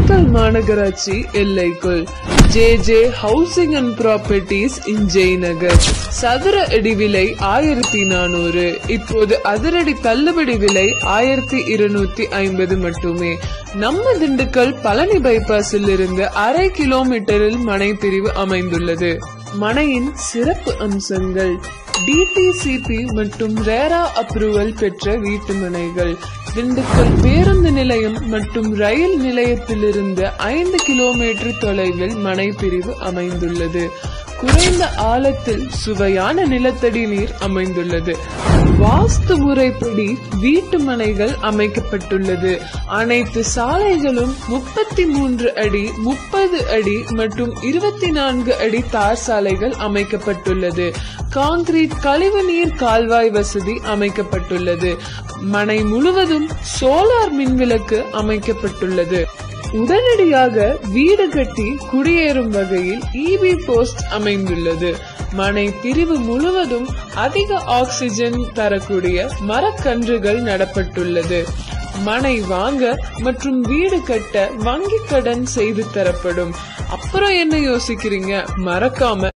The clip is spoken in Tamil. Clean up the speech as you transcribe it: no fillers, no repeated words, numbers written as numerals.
திண்டுக்கல் மாநகராட்சி எல்லைக்குள் JJ ஹவுசிங் அண்ட் ப்ராப்பர்ட்டிஸ் இன் ஜெயநகர். சதுர அடி விலை 1400. இப்போது அதிரடி தள்ளுபடி விலை 1250 மட்டுமே. நம்ம திண்டுக்கல் பழனி பைபாஸில் இருந்து 1/2 கிலோமீட்டரில் மனை பிரிவு அமைந்துள்ளது. மனையின் சிறப்பு அம்சங்கள்: DTCP மற்றும் ரேரா அப்ரூவல் பெற்ற வீட்டு மனைகள். திண்டுக்கல் பேருந்து நிலையம் மற்றும் ரயில் நிலையத்திலிருந்து 5 கிலோமீட்டர் தொலைவில் மனை பிரிவு அமைந்துள்ளது. குறைந்த ஆழத்தில் சுவையான நிலத்தடி நீர் அமைந்துள்ளது. வாஸ்து முறைப்படி வீட்டு மனைகள் அமைக்கப்பட்டுள்ளது. அனைத்து சாலைகளும் 33 அடி, 30 அடி மற்றும் 24 அடி தார் சாலைகள் அமைக்கப்பட்டுள்ளது. கான்கிரீட் கழிவுநீர் கால்வாய் வசதி அமைக்கப்பட்டுள்ளது. மனை முழுவதும் சோலார் மின்விளக்கு அமைக்கப்பட்டுள்ளது. உடனடியாக வீடு கட்டி குடியேறும் வகையில் EB போஸ்ட் அமைந்துள்ளது. மனை பிரிவு முழுவதும் அதிக ஆக்சிஜன் தரக்கூடிய மரக்கன்றுகள் நடப்பட்டுள்ளது. மனை வாங்க மற்றும் வீடு கட்ட வங்கி கடன் செய்து தரப்படும். அப்புறம் என்ன யோசிக்கிறீங்க? மறக்காம